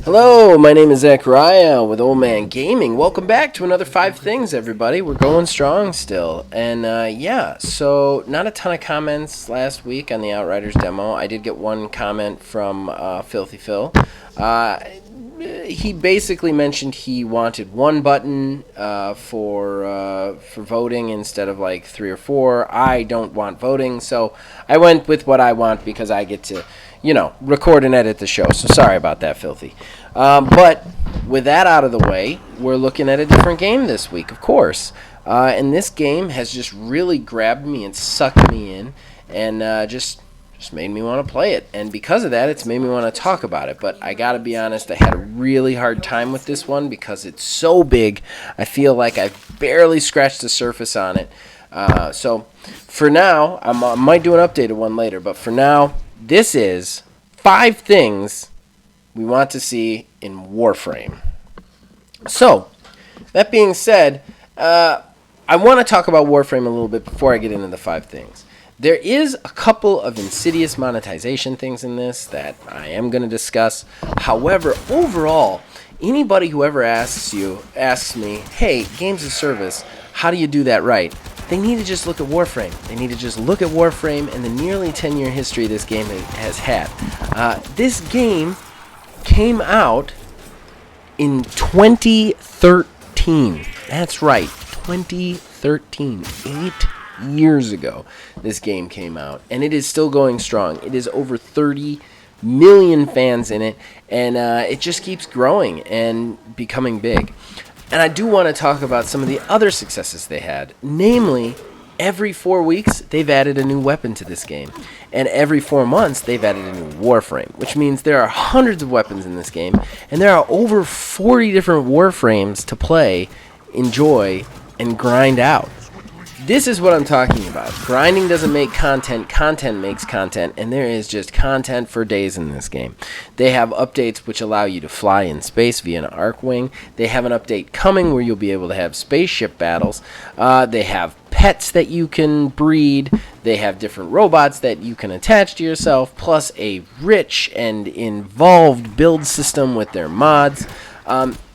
Hello, my name is Zachariah with Old Man Gaming. Welcome back to another 5 Things, everybody. We're going strong still. And yeah, so not a ton of comments last week on the Outriders demo. I did get one comment from Filthy Phil. He basically mentioned he wanted one button for voting instead of like 3 or 4. I don't want voting, so I went with what I want because I get to, record and edit the show. So sorry about that, Filthy. But with that out of the way, we're looking at a different game this week, of course. And this game has just really grabbed me and sucked me in, and just made me want to play it. And because of that, it's made me want to talk about it. But I gotta be honest, I had a really hard time with this one because it's so big. I feel like I've barely scratched the surface on it. So for now, I might do an updated one later. But for now, this is 5 things we want to see in Warframe. So, that being said, I want to talk about Warframe a little bit before I get into the 5 things. There is a couple of insidious monetization things in this that I am going to discuss. However, overall, anybody who ever asks me, hey, games as service, how do you do that right? They need to just look at Warframe. They need to just look at Warframe and the nearly 10-year history this game has had. This game came out in 2013. That's right, 2013. 8 years ago this game came out, and it is still going strong. It is over 30 million fans in it, and it just keeps growing and becoming big. And I do want to talk about some of the other successes they had. Namely, every 4 weeks, they've added a new weapon to this game. And every 4 months, they've added a new Warframe, which means there are hundreds of weapons in this game, and there are over 40 different Warframes to play, enjoy, and grind out. This is what I'm talking about. Grinding doesn't make content, content makes content, and there is just content for days in this game. They have updates which allow you to fly in space via an Arcwing. They have an update coming where you'll be able to have spaceship battles. They have pets that you can breed. They have different robots that you can attach to yourself, plus a rich and involved build system with their mods.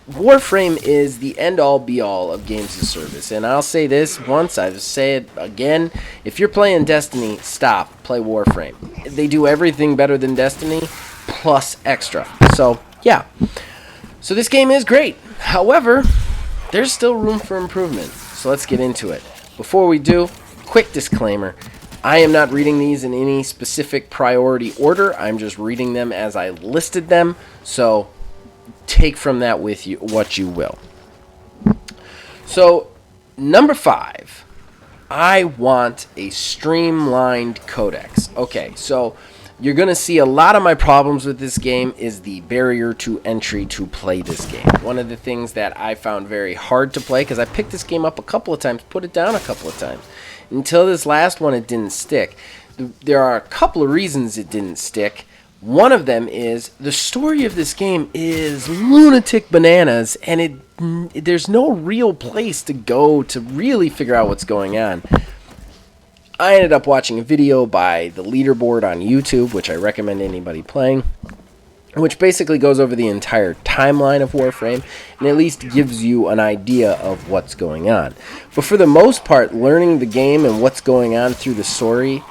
Warframe is the end-all, be-all of games as service, and I'll say this once, I'll say it again. If you're playing Destiny, stop. Play Warframe. They do everything better than Destiny, plus extra. So, yeah. So this game is great. However, there's still room for improvement, so let's get into it. Before we do, quick disclaimer. I am not reading these in any specific priority order. I'm just reading them as I listed them, so take from that with you what you will. So, number 5, I want a streamlined codex. Okay, so you're going to see a lot of my problems with this game is the barrier to entry to play this game. One of the things that I found very hard to play, because I picked this game up a couple of times, put it down a couple of times. Until this last one, it didn't stick. There are a couple of reasons it didn't stick. One of them is the story of this game is lunatic bananas, and there's no real place to go to really figure out what's going on. I ended up watching a video by the leaderboard on YouTube, which I recommend anybody playing, which basically goes over the entire timeline of Warframe and at least gives you an idea of what's going on. But for the most part, learning the game and what's going on through the story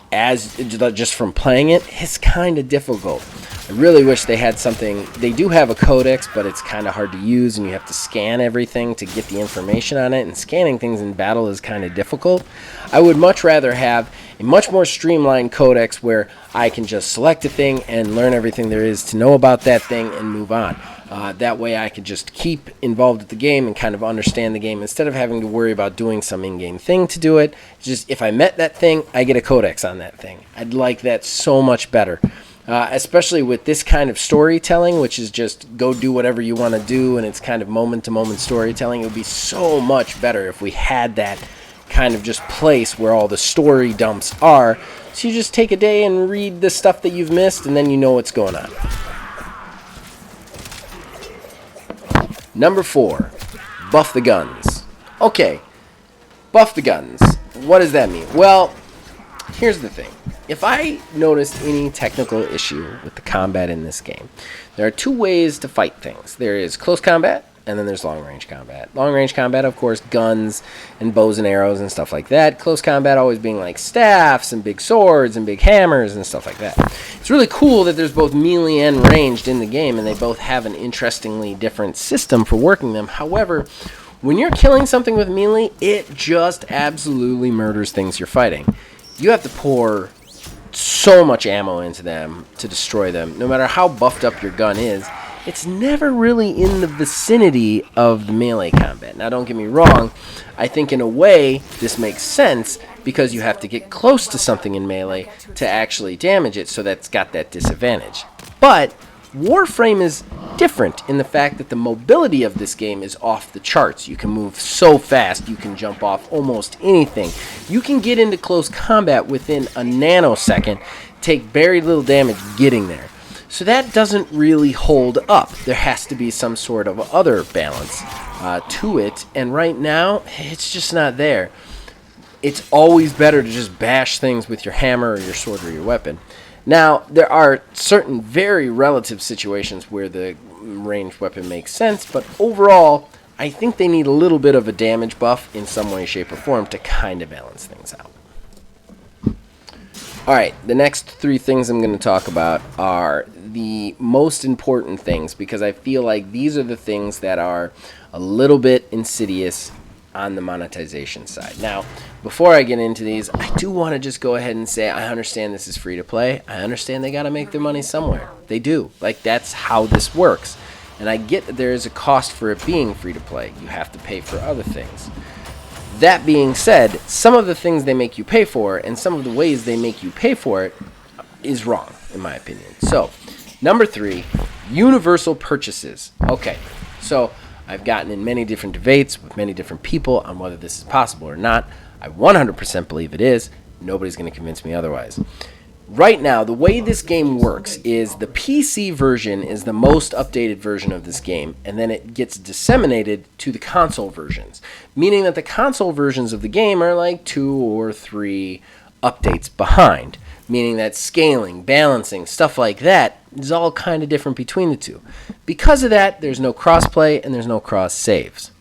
as just from playing it is kind of difficult. I really wish they had something. They do have a codex, but it's kind of hard to use, and you have to scan everything to get the information on it, and scanning things in battle is kind of difficult. I would much rather have a much more streamlined codex where I can just select a thing and learn everything there is to know about that thing and move on. That way I could just keep involved with the game and kind of understand the game instead of having to worry about doing some in-game thing to do it. Just if I met that thing, I get a codex on that thing. I'd like that so much better. Especially with this kind of storytelling, which is just go do whatever you want to do, and it's kind of moment-to-moment storytelling. It would be so much better if we had that kind of just place where all the story dumps are. So you just take a day and read the stuff that you've missed, and then you know what's going on. Number 4, buff the guns. Okay, buff the guns. What does that mean? Well, here's the thing. if I noticed any technical issue with the combat in this game, there are two ways to fight things. There is close combat, and then there's long-range combat. Long-range combat, of course, guns and bows and arrows and stuff like that. Close combat always being like staffs and big swords and big hammers and stuff like that. It's really cool that there's both melee and ranged in the game, and they both have an interestingly different system for working them. However, when you're killing something with melee, it just absolutely murders things you're fighting. You have to pour so much ammo into them to destroy them. No matter how buffed up your gun is, it's never really in the vicinity of the melee combat. Now, don't get me wrong, I think in a way this makes sense because you have to get close to something in melee to actually damage it, so that's got that disadvantage. But Warframe is different in the fact that the mobility of this game is off the charts. You can move so fast, you can jump off almost anything. You can get into close combat within a nanosecond, take very little damage getting there. So that doesn't really hold up. There has to be some sort of other balance to it, and right now, it's just not there. It's always better to just bash things with your hammer or your sword or your weapon. Now, there are certain very relative situations where the ranged weapon makes sense, but overall, I think they need a little bit of a damage buff in some way, shape, or form to kind of balance things out. Alright, the next three things I'm going to talk about are the most important things, because I feel like these are the things that are a little bit insidious on the monetization side. Now, before I get into these, I do want to just go ahead and say I understand this is free to play. I understand they got to make their money somewhere. They do. Like, that's how this works. And I get that there is a cost for it being free to play. You have to pay for other things. That being said, some of the things they make you pay for and some of the ways they make you pay for it is wrong, in my opinion. So, number 3, universal purchases. Okay, so I've gotten in many different debates with many different people on whether this is possible or not. I 100% believe it is. Nobody's going to convince me otherwise. Right now, the way this game works is the PC version is the most updated version of this game, and then it gets disseminated to the console versions, meaning that the console versions of the game are like 2 or 3 updates behind, meaning that scaling, balancing, stuff like that is all kind of different between the two. Because of that, there's no crossplay and there's no cross saves.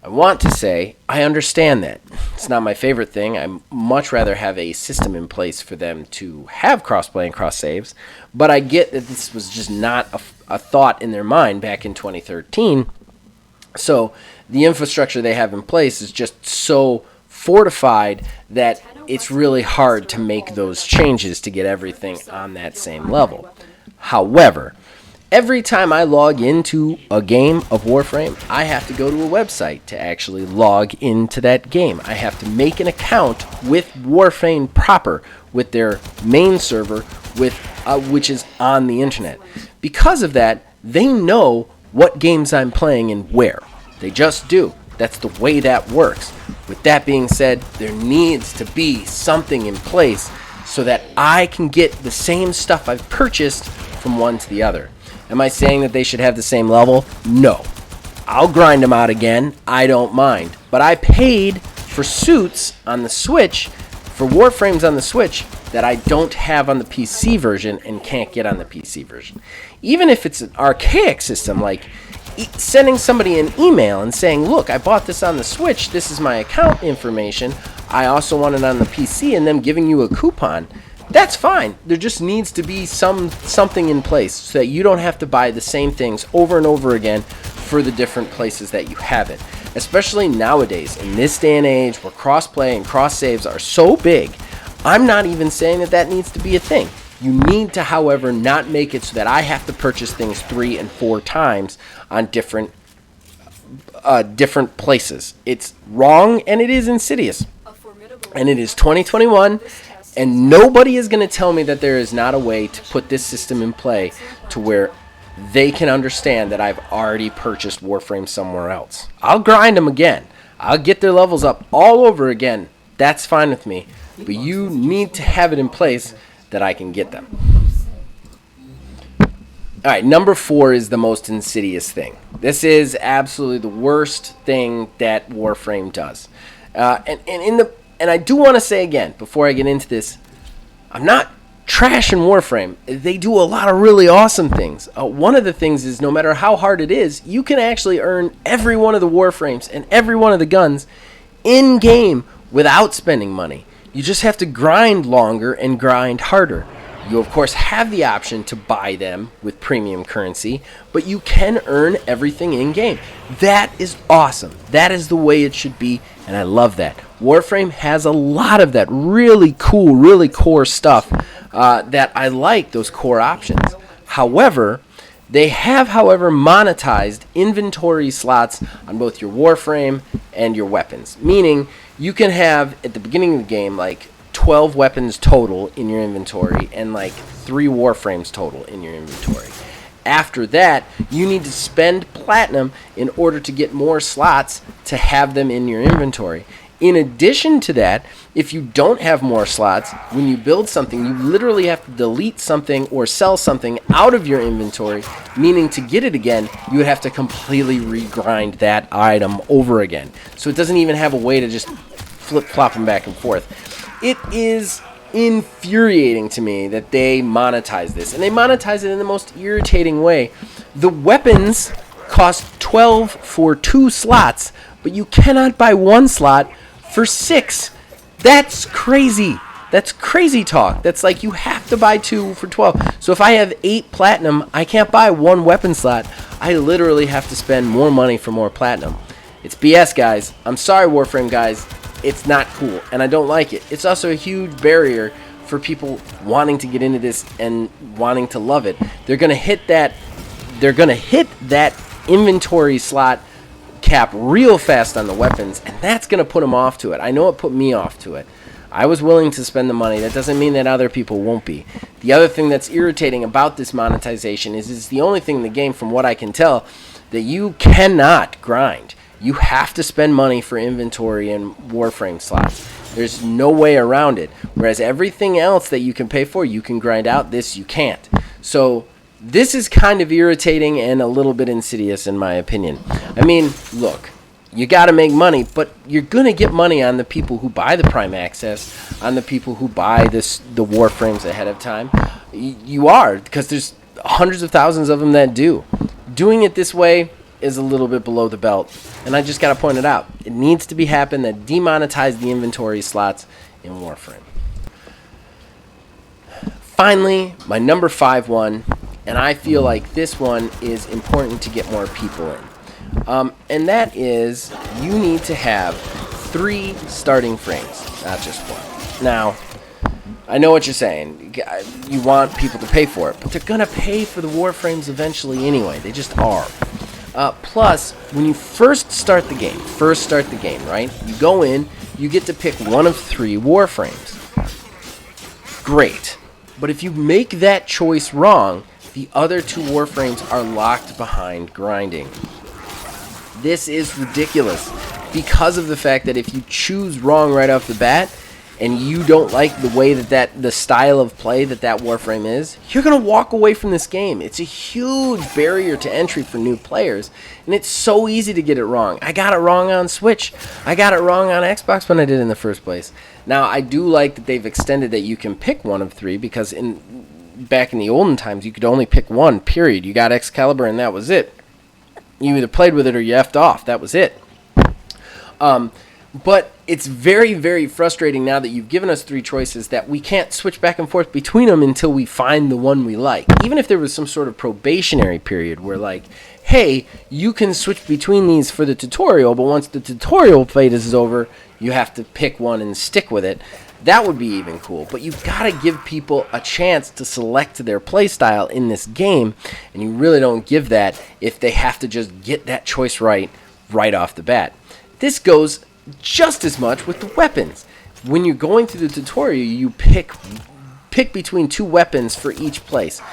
I want to say I understand that. It's not my favorite thing. I'd much rather have a system in place for them to have crossplay and cross saves, but I get that this was just not a thought in their mind back in 2013. So the infrastructure they have in place is just so fortified that it's really hard to make those changes to get everything on that same level. However, every time I log into a game of Warframe, I have to go to a website to actually log into that game. I have to make an account with Warframe proper, with their main server, which is on the internet. Because of that, they know what games I'm playing and where. They just do. That's the way that works. With that being said, there needs to be something in place so that I can get the same stuff I've purchased from one to the other. Am I saying that they should have the same level? No. I'll grind them out again. I don't mind. But I paid for suits on the Switch, for Warframes on the Switch, that I don't have on the PC version and can't get on the PC version. Even if it's an archaic system, like sending somebody an email and saying, look, I bought this on the Switch, this is my account information, I also want it on the PC, and them giving you a coupon, that's fine. There just needs to be something in place so that you don't have to buy the same things over and over again for the different places that you have it. Especially nowadays, in this day and age where crossplay and cross saves are so big, I'm not even saying that that needs to be a thing. You need to, however, not make it so that I have to purchase things 3 and 4 times on different places. It's wrong and it is insidious. And it is 2021. And nobody is going to tell me that there is not a way to put this system in play to where they can understand that I've already purchased Warframe somewhere else. I'll grind them again. I'll get their levels up all over again. That's fine with me. But you need to have it in place that I can get them. Alright, number 4 is the most insidious thing. This is absolutely the worst thing that Warframe does. And I do want to say again, before I get into this, I'm not trashing Warframe. They do a lot of really awesome things. One of the things is no matter how hard it is, you can actually earn every one of the Warframes and every one of the guns in-game without spending money. You just have to grind longer and grind harder. You, of course, have the option to buy them with premium currency, but you can earn everything in-game. That is awesome. That is the way it should be, and I love that. Warframe has a lot of that really cool, really core stuff that I like, those core options. However, they have, monetized inventory slots on both your Warframe and your weapons. Meaning, you can have, at the beginning of the game, like 12 weapons total in your inventory and like 3 Warframes total in your inventory. After that, you need to spend platinum in order to get more slots to have them in your inventory. In addition to that, if you don't have more slots, when you build something, you literally have to delete something or sell something out of your inventory, meaning to get it again, you would have to completely regrind that item over again. So it doesn't even have a way to just flip-flop them back and forth. It is infuriating to me that they monetize this, and they monetize it in the most irritating way. The weapons cost 12 for 2 slots, but you cannot buy 1 slot for 6. That's crazy. That's crazy talk. That's like you have to buy 2 for 12. So if I have 8 platinum, I can't buy 1 weapon slot. I literally have to spend more money for more platinum. It's BS, guys. I'm sorry, Warframe guys. It's not cool, and I don't like it. It's also a huge barrier for people wanting to get into this and wanting to love it. They're gonna hit that. They're gonna hit that inventory slot cap real fast on the weapons, and that's gonna put them off to it. I know it put me off to it. I was willing to spend the money. That doesn't mean that other people won't be. The other thing that's irritating about this monetization is it's the only thing in the game, from what I can tell, that you cannot grind. You have to spend money for inventory and Warframe slots. There's no way around it. Whereas everything else that you can pay for, you can grind out. This you can't. So this is kind of irritating and a little bit insidious in my opinion. I mean, look, you got to make money, but you're going to get money on the people who buy the Prime Access, on the people who buy the Warframes ahead of time. You are, because there's hundreds of thousands of them that do. Doing it this way is a little bit below the belt, and I just got to point it out. It needs to be happen that demonetize the inventory slots in Warframe. Finally, my number 5 one, and I feel like this one is important to get more people in, and that is you need to have 3 starting frames, not just 1. Now, I know what you're saying. You want people to pay for it, but they're going to pay for the Warframes eventually anyway. They just are. Plus, when you first start the game, right? You go in, you get to pick one of 3 Warframes. Great. But if you make that choice wrong, the other 2 Warframes are locked behind grinding. This is ridiculous because of the fact that if you choose wrong right off the bat, and you don't like the way that the style of play that Warframe is, you're going to walk away from this game. It's a huge barrier to entry for new players, and it's so easy to get it wrong. I got it wrong on Switch. I got it wrong on Xbox when I did in the first place. Now, I do like that they've extended that you can pick one of 3, because back in the olden times, you could only pick one, period. You got Excalibur, and that was it. You either played with it or you effed off. That was it. But it's very, very frustrating now that you've given us 3 choices that we can't switch back and forth between them until we find the one we like. Even if there was some sort of probationary period where, like, hey, you can switch between these for the tutorial, but once the tutorial phase is over, you have to pick one and stick with it. That would be even cool. But you've got to give people a chance to select their playstyle in this game, and you really don't give that if they have to just get that choice right off the bat. This goes just as much with the weapons. When you're going through the tutorial, you pick between 2 weapons for each place.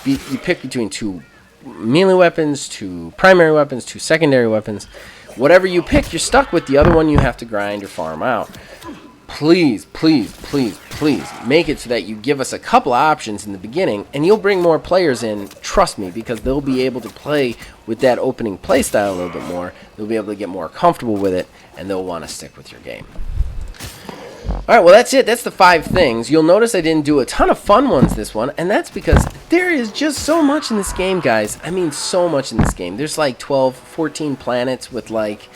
You pick between 2 melee weapons, 2 primary weapons, 2 secondary weapons. Whatever you pick, you're stuck with. The other one you have to grind or farm out. Please, please, please, please make it so that you give us a couple of options in the beginning, and you'll bring more players in, trust me, because they'll be able to play with that opening playstyle a little bit more. They'll be able to get more comfortable with it, and they'll want to stick with your game. All right, well, that's it. That's the 5 things. You'll notice I didn't do a ton of fun ones this one, and that's because there is just so much in this game, guys. I mean, so much in this game. There's like 12, 14 planets with like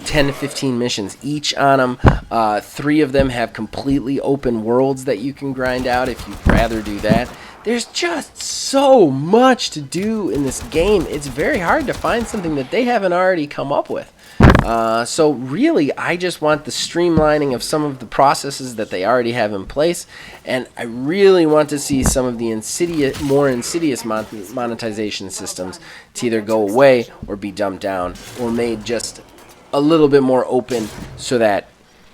10 to 15 missions each on them. 3 of them have completely open worlds that you can grind out if you'd rather do that. There's just so much to do in this game. It's very hard to find something that they haven't already come up with. So really, I just want the streamlining of some of the processes that they already have in place, and I really want to see some of the more insidious monetization systems to either go away or be dumbed down or made just a little bit more open so that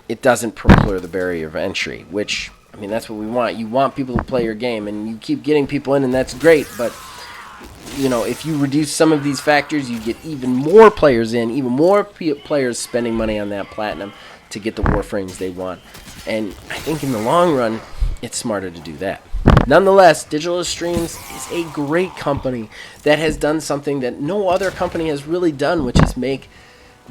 it doesn't procure the barrier of entry, which, I mean, that's what we want. You want people to play your game, and you keep getting people in, and that's great, but you know, if you reduce some of these factors, you get even more players in, even more players spending money on that platinum to get the Warframes they want. And I think in the long run, it's smarter to do that. Nonetheless, Digital Extremes is a great company that has done something that no other company has really done, which is make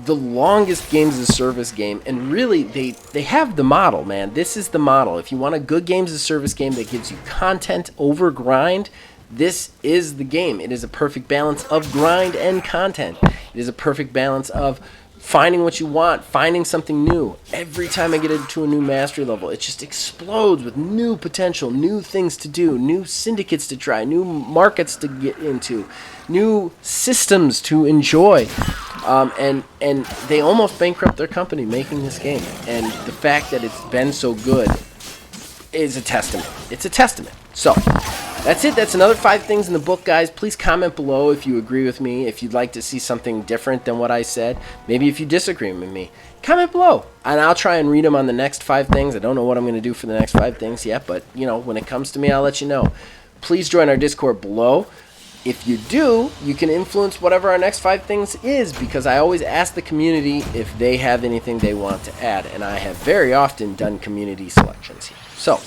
the longest games as service game. And really, they have the model, man. This is the model. If you want a good games as service game that gives you content over grind, this is the game. It is a perfect balance of grind and content. It is a perfect balance of finding what you want, finding something new. Every time I get into a new mastery level, it just explodes with new potential, new things to do, new syndicates to try, new markets to get into, new systems to enjoy. And they almost bankrupt their company making this game. And the fact that it's been so good is a testament. It's a testament. So that's it. That's another 5 things in the book, guys. Please comment below if you agree with me, if you'd like to see something different than what I said. Maybe if you disagree with me, comment below, and I'll try and read them on the next 5 things. I don't know what I'm going to do for the next 5 things yet, but, you know, when it comes to me, I'll let you know. Please join our Discord below. If you do, you can influence whatever our next 5 things is, because I always ask the community if they have anything they want to add, and I have very often done community selections here. So,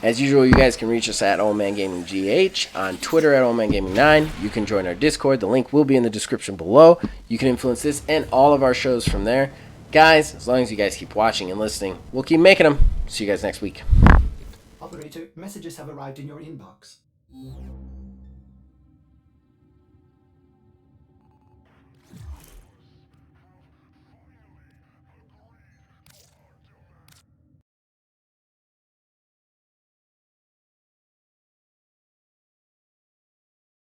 as usual, you guys can reach us at OldManGamingGH, on Twitter at OldManGaming9. You can join our Discord. The link will be in the description below. You can influence this and all of our shows from there. Guys, as long as you guys keep watching and listening, we'll keep making them. See you guys next week. Operator, messages have arrived in your inbox.